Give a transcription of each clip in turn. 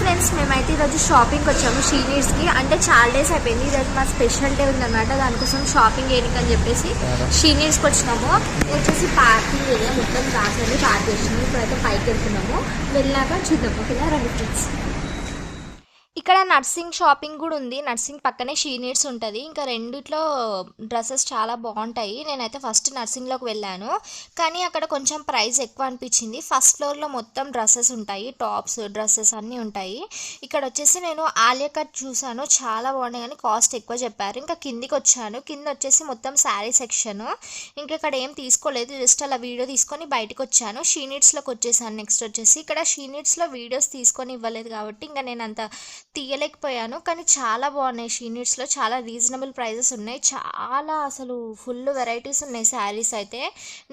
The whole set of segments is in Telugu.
ఫ్రెండ్స్, మేమైతే ఈరోజు షాపింగ్కి వచ్చాము షీనీడ్స్కి. అంటే చాలా డేస్ అయిపోయింది, ఈరోజు మా స్పెషల్ డే ఉందన్నమాట. దానికోసం షాపింగ్ చేయడానికి అని చెప్పేసి షీనీడ్స్కి వచ్చినాము. వచ్చేసి పార్కింగ్ ఏరియా మొత్తం రాసాను, పార్క్ చేసినాము. ఇప్పుడైతే పైకి వెళ్తున్నాము, వెళ్ళాక చూద్దాం. ఓకేనా, రండి ఫ్రెండ్స్. ఇక్కడ నర్సింగ్ షాపింగ్ కూడా ఉంది. నర్సింగ్ పక్కనే షీనీడ్స్ ఉంటుంది. ఇంకా రెండిట్లో డ్రెస్సెస్ చాలా బాగుంటాయి. నేనైతే ఫస్ట్ నర్సింగ్లోకి వెళ్ళాను, కానీ అక్కడ కొంచెం ప్రైస్ ఎక్కువ అనిపించింది. ఫస్ట్ ఫ్లోర్లో మొత్తం డ్రెస్సెస్ ఉంటాయి, టాప్స్ డ్రెస్సెస్ అన్నీ ఉంటాయి. ఇక్కడ వచ్చేసి నేను ఆలియా కట్ చూసాను, చాలా బాగున్నాయి కానీ కాస్ట్ ఎక్కువ చెప్పారు. ఇంకా కిందికి వచ్చాను, కింద వచ్చేసి మొత్తం శారీ సెక్షన్. ఇంకా ఇక్కడ ఏం తీసుకోలేదు, జస్ట్ అలా వీడియో తీసుకొని బయటకు వచ్చాను. షీనీడ్స్లోకి వచ్చేసాను. నెక్స్ట్ వచ్చేసి ఇక్కడ షీనీడ్స్లో వీడియోస్ తీసుకొని ఇవ్వలేదు కాబట్టి ఇంకా నేను అంత తీయలేకపోయాను. కానీ చాలా బాగున్నాయి షీనీడ్స్లో, చాలా రీజనబుల్ ప్రైజెస్ ఉన్నాయి. చాలా అసలు ఫుల్ వెరైటీస్ ఉన్నాయి శారీస్ అయితే.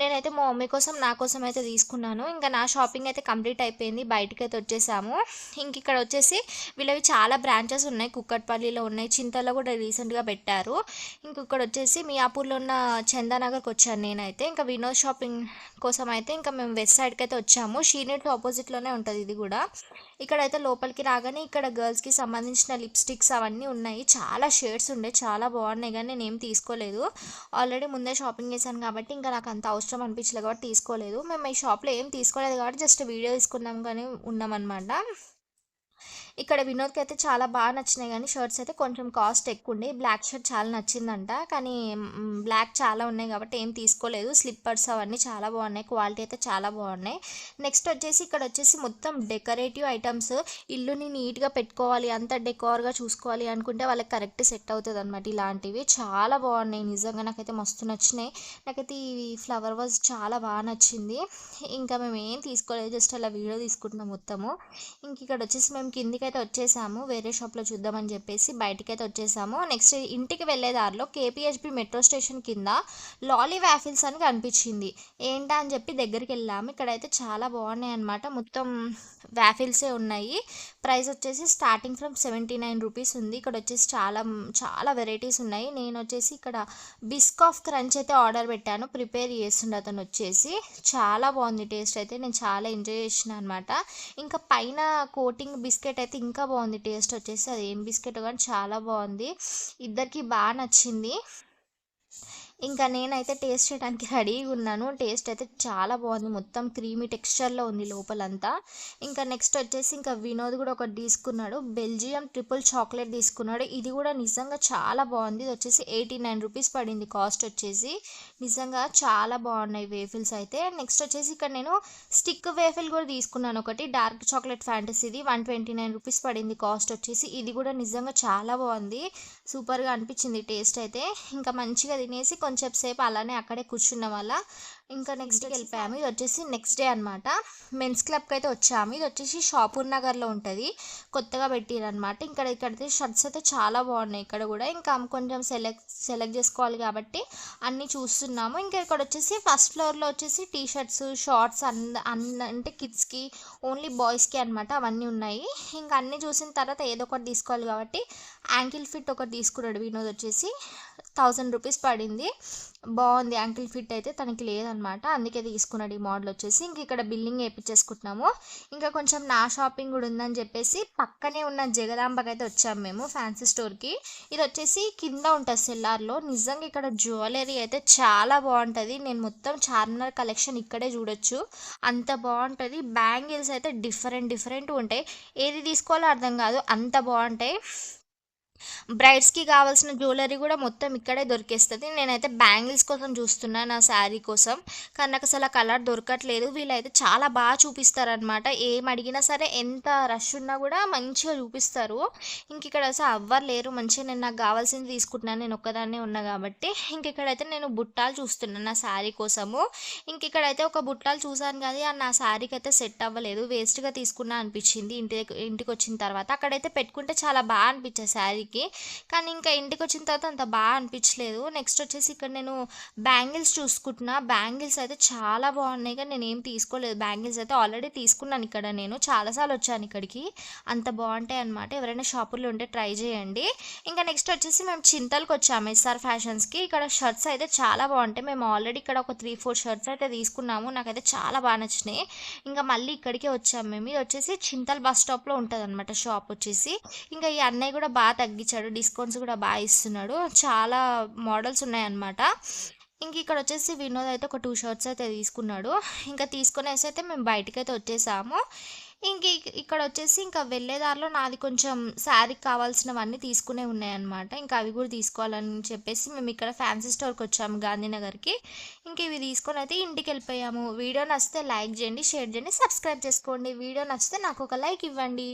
నేనైతే మా మమ్మీ కోసం నా కోసం అయితే తీసుకున్నాను. ఇంకా నా షాపింగ్ అయితే కంప్లీట్ అయిపోయింది, బయటకు అయితే వచ్చేసాము. ఇంక ఇక్కడ వచ్చేసి వీళ్ళవి చాలా బ్రాంచెస్ ఉన్నాయి. కుక్కట్పల్లిలో ఉన్నాయి, చింతలో కూడా రీసెంట్గా పెట్టారు. ఇంక ఇక్కడ వచ్చేసి మియాపూర్లో ఉన్న చందానగర్కి వచ్చాను నేనైతే. ఇంకా వినోద్ షాపింగ్ కోసం అయితే ఇంకా మేము వెస్ట్ సైడ్కి అయితే వచ్చాము. షీనీడ్ ఆపోజిట్లోనే ఉంటుంది ఇది కూడా. ఇక్కడైతే లోపలికి రాగానే ఇక్కడ గర్ల్స్కి సంబంధించిన లిప్స్టిక్స్ అవన్నీ ఉన్నాయి. చాలా షేడ్స్ ఉండే, చాలా బాగున్నాయి కానీ నేను ఏం తీసుకోలేదు. ఆల్రెడీ ముందే షాపింగ్ చేశాను కాబట్టి ఇంకా నాకు అంత అవసరం అనిపించలేదు కాబట్టి తీసుకోలేదు. మేము ఈ షాప్లో ఏం తీసుకోలేదు కాబట్టి జస్ట్ వీడియో తీసుకున్నాం కానీ ఉన్నామన్నమాట. ఇక్కడ వినోద్కి అయితే చాలా బాగా నచ్చినాయి కానీ షర్ట్స్ అయితే కొంచెం కాస్ట్ ఎక్కువ ఉండే. బ్లాక్ షర్ట్ చాలా నచ్చిందంట, కానీ బ్లాక్ చాలా ఉన్నాయి కాబట్టి ఏం తీసుకోలేదు. స్లిప్పర్స్ అవన్నీ చాలా బాగున్నాయి, క్వాలిటీ అయితే చాలా బాగున్నాయి. నెక్స్ట్ వచ్చేసి ఇక్కడ వచ్చేసి మొత్తం డెకరేటివ్ ఐటమ్స్. ఇల్లుని నీట్గా పెట్టుకోవాలి, అంత డెకోర్గా చూసుకోవాలి అనుకుంటే వాళ్ళకి కరెక్ట్ సెట్ అవుతుంది అనమాట. ఇలాంటివి చాలా బాగున్నాయి, నిజంగా నాకైతే మస్తు నచ్చినాయి. నాకైతే ఈ ఫ్లవర్ వాజ్ చాలా బాగా నచ్చింది. ఇంకా మేము ఏం తీసుకోలేదు, జస్ట్ అలా వీడియో తీసుకుంటున్నాం మొత్తము. ఇంక ఇక్కడ వచ్చేసి మేము కిందికి అయితే వచ్చేసాము, వేరే షాప్లో చూద్దామని చెప్పేసి బయటికి అయితే వచ్చేసాము. నెక్స్ట్ ఇంటికి వెళ్ళే దారిలో కేపీహెచ్బి మెట్రో స్టేషన్ కింద లాలీ వ్యాఫిల్స్ అని కనిపించింది. ఏంటా అని చెప్పి దగ్గరికి వెళ్ళాము. ఇక్కడైతే చాలా బాగున్నాయి అనమాట, మొత్తం వ్యాఫిల్సే ఉన్నాయి. ప్రైస్ వచ్చేసి స్టార్టింగ్ ఫ్రమ్ 79 రూపీస్ ఉంది. ఇక్కడ వచ్చేసి చాలా చాలా వెరైటీస్ ఉన్నాయి. నేను వచ్చేసి ఇక్కడ బిస్కాఫ్ క్రంచ్ అయితే ఆర్డర్ పెట్టాను, ప్రిపేర్ చేస్తుండే అతను వచ్చేసి. చాలా బాగుంది టేస్ట్ అయితే, నేను చాలా ఎంజాయ్ చేసిన అనమాట. ఇంకా పైన కోటింగ్ బిస్కెట్ అయితే ఇంకా బాగుంది టేస్ట్ వచ్చేసి. అది ఏం బిస్కెట్ కానీ చాలా బాగుంది, ఇద్దరికి బాగా నచ్చింది. ఇంకా నేనైతే టేస్ట్ చేయడానికి రెడీగా ఉన్నాను. టేస్ట్ అయితే చాలా బాగుంది, మొత్తం క్రీమీ టెక్స్చర్లో ఉంది లోపలంతా. ఇంకా నెక్స్ట్ వచ్చేసి ఇంకా వినోద్ కూడా ఒకటి తీసుకున్నాడు, బెల్జియం ట్రిపుల్ చాక్లెట్ తీసుకున్నాడు. ఇది కూడా నిజంగా చాలా బాగుంది. ఇది వచ్చేసి 89 రూపీస్ పడింది కాస్ట్ వచ్చేసి. నిజంగా చాలా బాగున్నాయి వేఫిల్స్ అయితే. నెక్స్ట్ వచ్చేసి ఇక్కడ నేను స్టిక్ వేఫిల్ కూడా తీసుకున్నాను ఒకటి, డార్క్ చాక్లెట్ ఫ్యాంటసీది. 129 రూపీస్ పడింది కాస్ట్ వచ్చేసి. ఇది కూడా నిజంగా చాలా బాగుంది, సూపర్గా అనిపించింది టేస్ట్ అయితే. ఇంకా మంచిగా తినేసి కొంచెం సేపు అలానే అక్కడే కూర్చున్న వల్ల ఇంకా నెక్స్ట్కి వెళ్ళిపోయాము. ఇది వచ్చేసి నెక్స్ట్ డే అనమాట. మెన్స్ క్లబ్కి అయితే వచ్చాము. ఇది వచ్చేసి షాపూర్ నగర్లో ఉంటుంది, కొత్తగా పెట్టిరనమాట. ఇక్కడైతే షర్ట్స్ అయితే చాలా బాగున్నాయి ఇక్కడ కూడా. ఇంకా కొంచెం సెలెక్ట్ చేసుకోవాలి కాబట్టి అన్నీ చూస్తున్నాము. ఇంకా ఇక్కడ వచ్చేసి ఫస్ట్ ఫ్లోర్లో వచ్చేసి టీ షర్ట్స్, షార్ట్స్ అంటే కిడ్స్కి, ఓన్లీ బాయ్స్కి అనమాట, అవన్నీ ఉన్నాయి. ఇంకా అన్నీ చూసిన తర్వాత ఏదో ఒకటి తీసుకోవాలి కాబట్టి యాంకిల్ ఫిట్ ఒకటి తీసుకున్నాడు వినోద్ వచ్చేసి. 1000 రూపీస్ పడింది, బాగుంది. యాంకిల్ ఫిట్ అయితే తనకి లేదనమాట, అందుకే తీసుకున్నాడు ఈ మోడల్ వచ్చేసి. ఇంక ఇక్కడ బిల్లింగ్ వేయించేసుకుంటున్నాము. ఇంకా కొంచెం నా షాపింగ్ కూడా ఉందని చెప్పేసి పక్కనే ఉన్న జగదాంబకి అయితే వచ్చాము మేము, ఫ్యాన్సీ స్టోర్కి. ఇది వచ్చేసి కింద ఉంటుంది సెల్లార్లో. నిజంగా ఇక్కడ జ్యువెలరీ అయితే చాలా బాగుంటుంది. నేను మొత్తం చార్మినార్ కలెక్షన్ ఇక్కడే చూడొచ్చు, అంత బాగుంటుంది. బ్యాంగిల్స్ అయితే డిఫరెంట్ ఉంటాయి, ఏది తీసుకోవాలో అర్థం కాదు, అంత బాగుంటాయి. బ్రైడ్స్కి కావాల్సిన జ్యువెలరీ కూడా మొత్తం ఇక్కడే దొరికేస్తుంది. నేనైతే బ్యాంగిల్స్ కోసం చూస్తున్నాను నా శారీ కోసం, కానీ నాకు అసలు ఆ కలర్ దొరకట్లేదు. వీళ్ళైతే చాలా బాగా చూపిస్తారనమాట, ఏం అడిగినా సరే ఎంత రష్ ఉన్నా కూడా మంచిగా చూపిస్తారు. ఇంక ఇక్కడ అసలు ఎవ్వరు లేరు, మంచిగా నేను నాకు కావాల్సింది తీసుకుంటున్నాను, నేను ఒక్కదాన్నే ఉన్నా కాబట్టి. ఇంక ఇక్కడైతే నేను బుట్టాలు చూస్తున్నాను నా శారీ కోసము. ఇంక ఇక్కడైతే ఒక బుట్టాలు చూసాను కానీ నా శారీకి అయితే సెట్ అవ్వలేదు, వేస్ట్గా తీసుకున్నా అనిపించింది ఇంటికి వచ్చిన తర్వాత. అక్కడైతే పెట్టుకుంటే చాలా బాగా అనిపించేది శారీ ఇంటికి. కానీ ఇంకా ఇంటికి వచ్చిన తర్వాత అంత బాగా అనిపించలేదు. నెక్స్ట్ వచ్చేసి ఇక్కడ నేను బ్యాంగిల్స్ చూసుకుంటున్నా. బ్యాంగిల్స్ అయితే చాలా బాగున్నాయి, కానీ నేను ఏం తీసుకోలేదు. బ్యాంగిల్స్ అయితే ఆల్రెడీ తీసుకున్నాను ఇక్కడ, నేను చాలాసార్లు వచ్చాను ఇక్కడికి. అంత బాగుంటాయి అనమాట. ఎవరైనా షాపుల్లో ఉంటే ట్రై చేయండి. ఇంకా నెక్స్ట్ వచ్చేసి మేము చింతలకు వచ్చాము ఎస్ఆర్ ఫ్యాషన్స్కి. ఇక్కడ షర్ట్స్ అయితే చాలా బాగుంటాయి. మేము ఆల్రెడీ ఇక్కడ ఒక 3-4 షర్ట్స్ అయితే తీసుకున్నాము. నాకైతే చాలా బాగా నచ్చినాయి. ఇంకా మళ్ళీ ఇక్కడికే వచ్చాము మేము. ఇది వచ్చేసి చింతల్ బస్ స్టాప్లో ఉంటుంది అనమాట షాప్ వచ్చేసి. ఇంకా ఈ అన్నయ్య కూడా బాగా తగ్గించాడు, డిస్కౌంట్స్ కూడా బాగా ఇస్తున్నాడు. చాలా మోడల్స్ ఉన్నాయన్నమాట. ఇంక ఇక్కడ వచ్చేసి వినోద్ అయితే ఒక 2 షర్ట్స్ అయితే తీసుకున్నాడు. ఇంకా తీసుకునేసి అయితే మేము బయటకు అయితే వచ్చేసాము. ఇంక ఇక్కడ వచ్చేసి ఇంకా వెళ్ళేదారిలో నాది కొంచెం శారీకి కావాల్సినవన్నీ తీసుకునే ఉన్నాయన్నమాట. ఇంకా అవి కూడా తీసుకోవాలని చెప్పేసి మేము ఇక్కడ ఫ్యాన్సీ స్టోర్కి వచ్చాము, గాంధీనగర్కి. ఇంక ఇవి తీసుకొని అయితే ఇంటికి వెళ్ళిపోయాము. వీడియో నచ్చితే లైక్ చేయండి, షేర్ చేయండి, సబ్స్క్రైబ్ చేసుకోండి. వీడియో నచ్చితే నాకు ఒక లైక్ ఇవ్వండి.